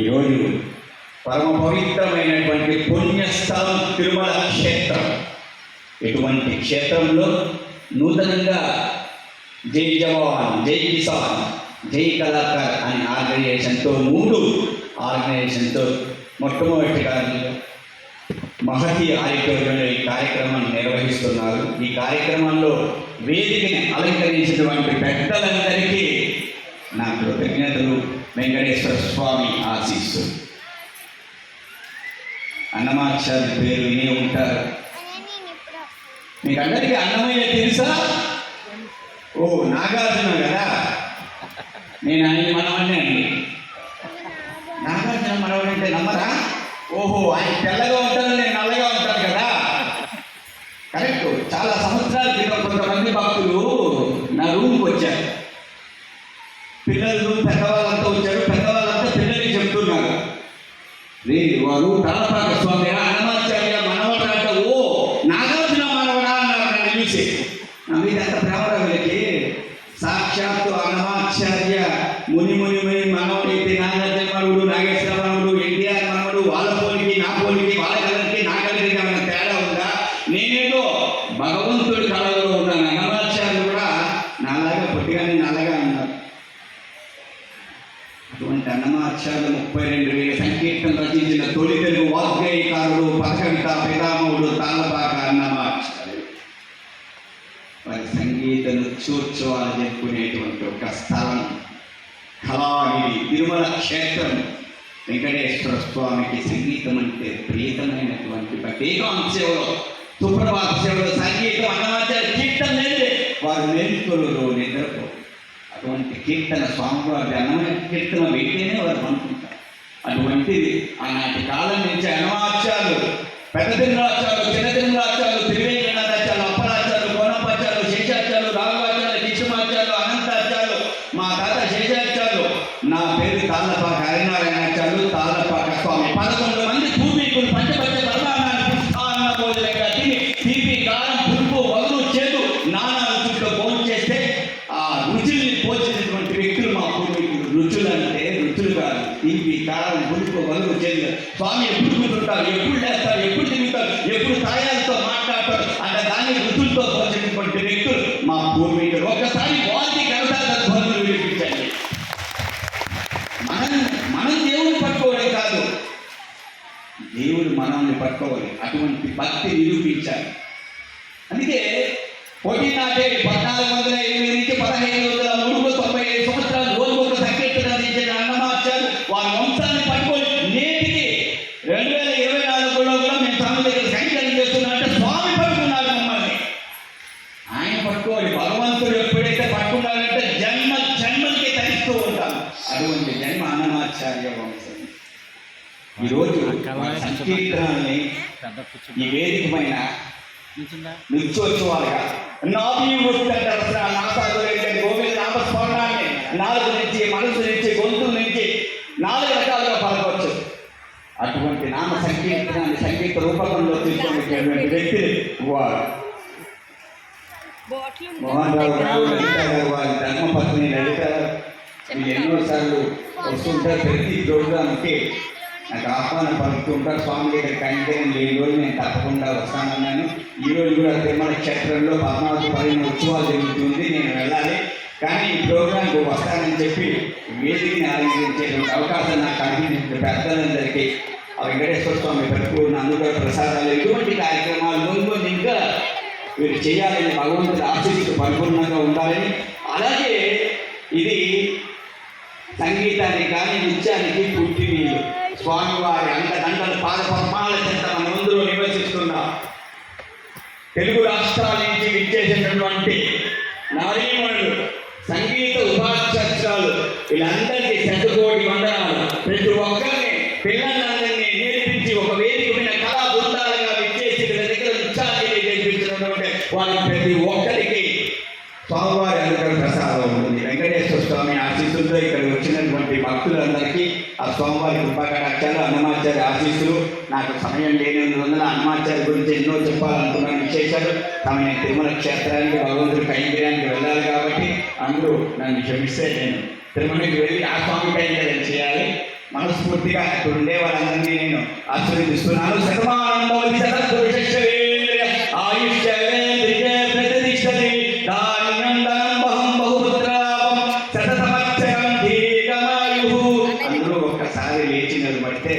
ఈరోజు పరమ పవిత్రమైనటువంటి పుణ్యస్థలం తిరుమల క్షేత్రం. ఇటువంటి క్షేత్రంలో నూతనంగా జై జవాన్, జై కిసాన్, జై కళాకార్ అనే ఆర్గనైజేషన్తో 3 ఆర్గనైజేషన్తో మొట్టమొదటిగా మహతి ఆడిటోరియంలో ఈ కార్యక్రమాన్ని నిర్వహిస్తున్నారు. ఈ కార్యక్రమంలో వేదికని అలంకరించినటువంటి పెద్దలందరికీ నా కృతజ్ఞతలు. వెంకటేశ్వర స్వామి ఆశీస్సు. అన్నమాచార్య పేరు వినే ఉంటారు. మీకు అందరికీ అన్నమయ్య తెలుసా? ఓ నాగార్జున కదా, నేను ఆయన మనవన్నే అండి. నాగార్జున మనవడు అంటే నమ్మరా? ఓహో, ఆయన తెల్లగా ఉంటాను, నేను నల్లగా ఉంటాను కదా. కరెక్ట్. చాలా సంవత్సరాల క్రితం కొంతమంది భక్తులు నా రూమ్కి వచ్చారు. పిల్లలు పెద్దవాళ్ళంతా వచ్చారు. పెద్దవాళ్ళంతా పిల్లలకి చెప్తున్నారు, రే వారు తలపాక స్వామి అన్నమాచార్య మనవడా అంటే, ఓ నాగార్జున మనవడా అన్నారు. నన్ను చూసి నా మీద అంత ప్రేమరావులకి సాక్షాత్తు అన్నమాచార్య ముని ముని ముని మనవుడైతే నాగార్జున మనవుడు, నాగేశ్వర మనవుడు, ఎన్టీఆర్ మనవుడు, వాళ్ళ పోలికి నా పోలికి, వాళ్ళ కలరికి నా కలరికి ఏమైనా తేడా ఉందా? నేనేదో భగవంతుడి కళలో ఉన్నాను. అన్నమాచార్యులు కూడా నాలాగా పొట్టిగానే నల్లగా ఉన్నారు. అటువంటి అన్నమాచార్యులు 32,000 సంకీర్తనలు రచించిన తొలి తెలుగు వాగ్గేయకారుడు, పదకవిత పితామహుడు తాళ్ళపాక అన్నమాచార్యులు. వారి సంగీత నృత్యోత్సవాలు జరుపుకునేటువంటి ఒక స్థలం కళానిధి తిరుమల క్షేత్రం. వెంకటేశ్వర స్వామికి సంగీతం అంటే ప్రియతమైనటువంటి ప్రత్యేక సేవలో, సుప్రభాత సేవలో సంగీతం అన్నమాచార్య కీర్తన లేదే వారు నేర్చుకోలు నిద్రపో. అటువంటి కీర్తన స్వామివారి అన్నమైన కీర్తన వింటేనే వారు అనుకుంటారు. అటువంటిది ఆనాటి కాలం నుంచి అన్నమాచార్యులు, పెద్ద తిరుమలాచార్యులు, చిన్న తిరుమలాచార్యులు, త్రివేంద్రనాథాచార్యులు, అప్పలాచార్యులు, కోనపాచార్యులు, శేషాచార్యులు, రాఘవాచార్యులు, కృష్ణమాచార్యులు, అనంతాచార్యులు, మా తాత శేషాచార్యులు, నా పేరు తాళ్ళపాక హరినారాయణాచార్యులు, తాళ్ళపాక స్వామి. 11 మంది పూర్వీకులు పంచపంచ పరమాన్నాన్ని పుష్పాన్న భోజనంగా తిని తీపి కారం పులుపు వగులు చేదు నానా రుచులతో భోజనం చేస్తే ఆ రుచుల్ని పోల్చినటువంటి వ్యక్తులు మా పూర్వీకులు. రుచులు అంటే రుచులు కాదు, తీపి కారం పులుపు వగులు చేదు. స్వామి ఎప్పుడు కూర్చుంటారు, ఎప్పుడు లేస్తారు, ఎప్పుడు తిరుగుతారు, ఎప్పుడు తాయాలతో మాట్లాడతారు అంటే దాన్ని రుచులతో పోల్చినటువంటి వ్యక్తులు మా పూర్వీకులు. ఒక్కసారి వారికి కనసాలను వినిపించండి. మనం దేవుని పట్టుకోవడం కాదు, దేవుడు మనల్ని పట్టుకోవాలి. అటువంటి భక్తి నిరూపించాలి. అందుకే పోటీనాటే 1480 నుంచి 1503 95 సంవత్సరాలు రోజుకొక సంకీర్తన రచించిన అన్నమాచార్యులు వారి వంశాన్ని పట్టుకొని నేటికి 2024లో కూడా మేము స్వామి దగ్గర సంకీర్తన చేస్తున్నాం అంటే స్వామి పట్టుకున్నారు మమ్మల్ని. ఆయన పట్టుకోవాలి. భగవంతుడు ఎప్పుడైతే పట్టుకున్నారంటే జన్మకి తరిస్తూ ఉంటాం. అటువంటి జన్మ అన్నమాచార్య వంశం. ఈరోజు సంకీర్తనల్ని ఈ వేదిక పైన నృత్యోత్సవాలుగా గోవింద నామస్మరణాన్ని 4 నుంచి మనసు నుంచి గొంతు నుంచి 4 రకాలుగా పాల్గొచ్చు. అటువంటి నామ సంకీర్తనాన్ని సంగీత రూపకంలో తీసుకునేటువంటి వ్యక్తి వారు మోహన్ రావు గారు, లలిత గారు, వారి ధర్మపత్ని లలిత. ఎన్నోసార్లు వస్తుంటారు. ప్రతి ప్రోగ్రాంకి నాకు ఆహ్వానం పలుకుతుంటారు. స్వామి దగ్గర కైంకర్యం లేని రోజు నేను తప్పకుండా వస్తానన్నాను. ఈరోజు కూడా తిరుమల క్షేత్రంలో 14 పరిణ ఉత్సవాలు జరుగుతుంది, నేను వెళ్ళాలి. కానీ ఈ ప్రోగ్రాంకు వస్తానని చెప్పి వేదికని అలంకరించేటువంటి అవకాశం నాకు కల్పించిన పెద్దలందరికీ ఆ వెంకటేశ్వర స్వామి పరిపూర్ణ అనుగ్రహ ప్రసాదాలు, ఎటువంటి కార్యక్రమాలు ముందు ఇంకా వీరు చేయాలని భగవంతుడి ఆశీస్సులు పరిపూర్ణంగా ఉండాలని. అలాగే ఇది సంగీతానికి కానీ నృత్యానికి పుట్టినీళ్ళు. స్వామివారి అంతగంటల పాదపద్మాల చెంత మన ముందులో నివసిస్తున్నాం. తెలుగు రాష్ట్రాల నుంచి విచ్చేసినటువంటి నారీమణులు, సంగీత ఉపాధ్యాయులు, వీళ్ళందరికీ శతకోటి వందనాలు. ప్రతి ఒక్కరిని పిల్లలందరినీ నేర్పించి ఒక వేదిక మీద కళా బృందాలుగా విచ్చేసి వీళ్ళ దగ్గర నృత్యాన్ని నేర్పించినటువంటి వారి ప్రతి ఒక్కరికి స్వామివారి అనుగ్రహ ప్రసాదం ఉంటుంది. వెంకటేశ్వర స్వామి ఆశీస్సులతో ఇక్కడ వచ్చినటువంటి భక్తులందరికీ ఆ స్వామివారి కృపాకటాక్షాలు, అన్నమాచార్య ఆశీస్సులు. నాకు సమయం లేనందువల్ల అన్నమాచార్య గురించి ఎన్నో చెప్పాలనుకున్న విశేషాలు. సమయం తిరుమల క్షేత్రానికి భగవంతుడి కైంకర్యానికి వెళ్ళాలి కాబట్టి అందరూ నన్ను క్షమిస్తే నేను తిరుమలకి వెళ్ళి ఆ స్వామి కైంకర్యం చేయాలి. మనస్ఫూర్తిగా అక్కడ ఉండే వాళ్ళందరినీ నేను ఆశీర్వదిస్తున్నాను. శతమానం భవతి శతపురుషేంద్రియ ఆయుష్యేంద్రియ ప్రతిష్టతి ధాన్యం ధనం బహం బహుపుత్రాపం శతసంవత్సరం దీర్ఘమాయుః. అందరూ ఒక్కసారి లేచి నిలబడితే